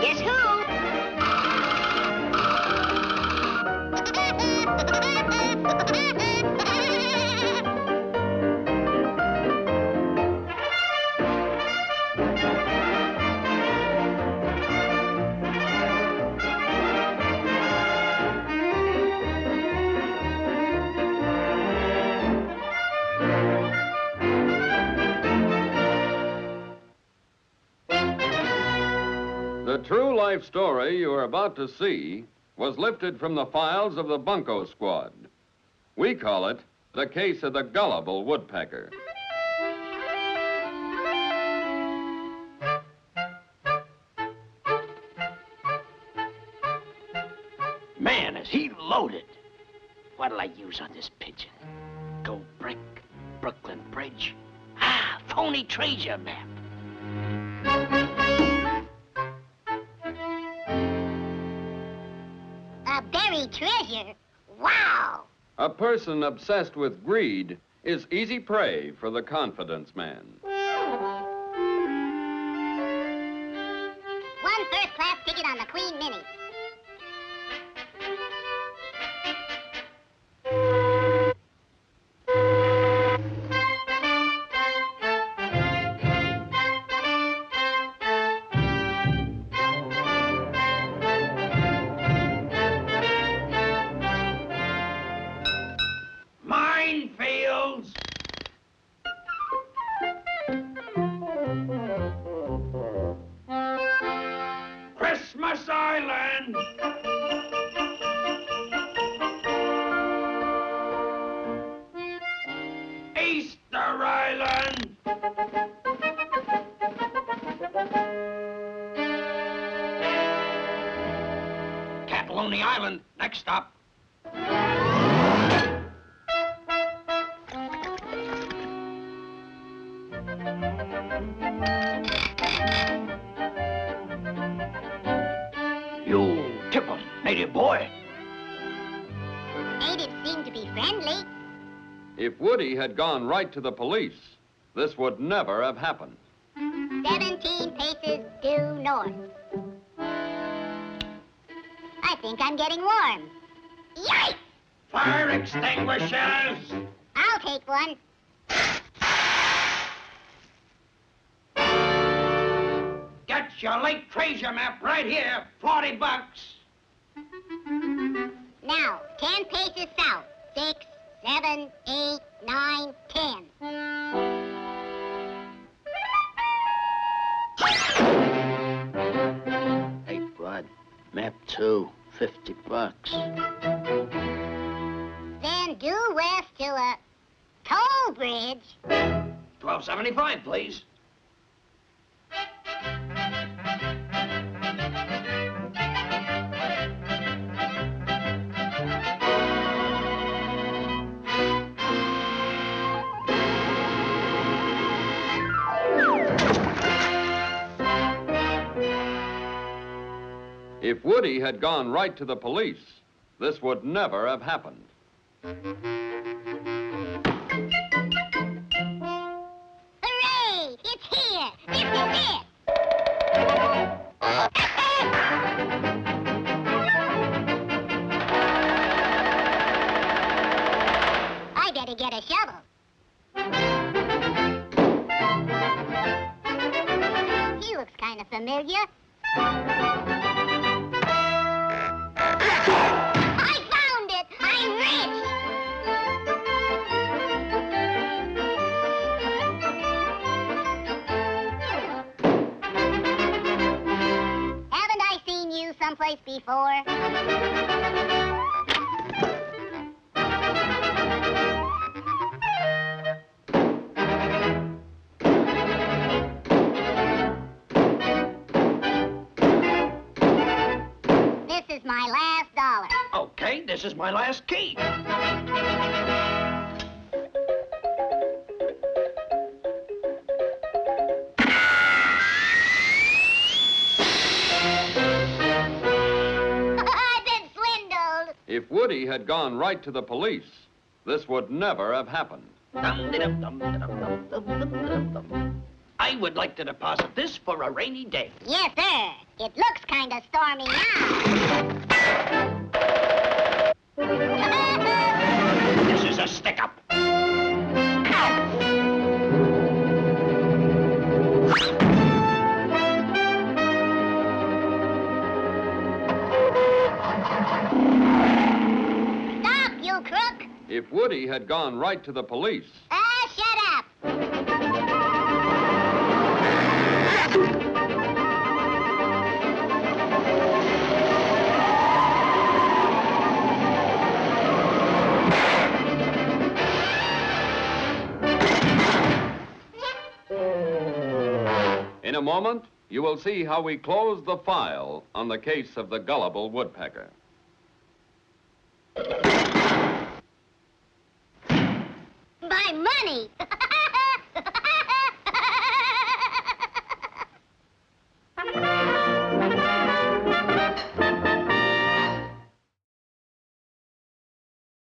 Guess who? The true life story you are about to see was lifted from the files of the Bunco squad. We call it the case of the gullible woodpecker. Man, is he loaded. What'll I use on this pigeon? Gold brick, Brooklyn Bridge. Ah, phony treasure map. A buried treasure? Wow! A person obsessed with greed is easy prey for the confidence man. One first-class ticket on the Queen Mini. Minefields! Christmas Island! Easter Island! Cataloni Island, next stop. You tip 'em, native boy. Natives seem to be friendly. If Woody had gone right to the police, this would never have happened. 17 paces due north. I think I'm getting warm. Yikes! Fire extinguishers! I'll take one. Get your late treasure map right here, $40. Now, 10 paces south. 6, 7, 8, 9, 10. Hey, bud, map 2, $50. Then due west to a toll bridge. $12.75, please. If Woody had gone right to the police, this would never have happened. Hooray! It's here! This is it! I better get a shovel. He looks kind of familiar. I found it! I'm rich! Haven't I seen you someplace before? This is my last dollar. Okay, this is my last key. I've been swindled. If Woody had gone right to the police, this would never have happened. I would like to deposit this for a rainy day. Yes, sir. It looks kind of stormy now. This is a stick-up. Stop, you crook. If Woody had gone right to the police, Shut up. in a moment, you will see how we close the file on the case of the gullible woodpecker. My money.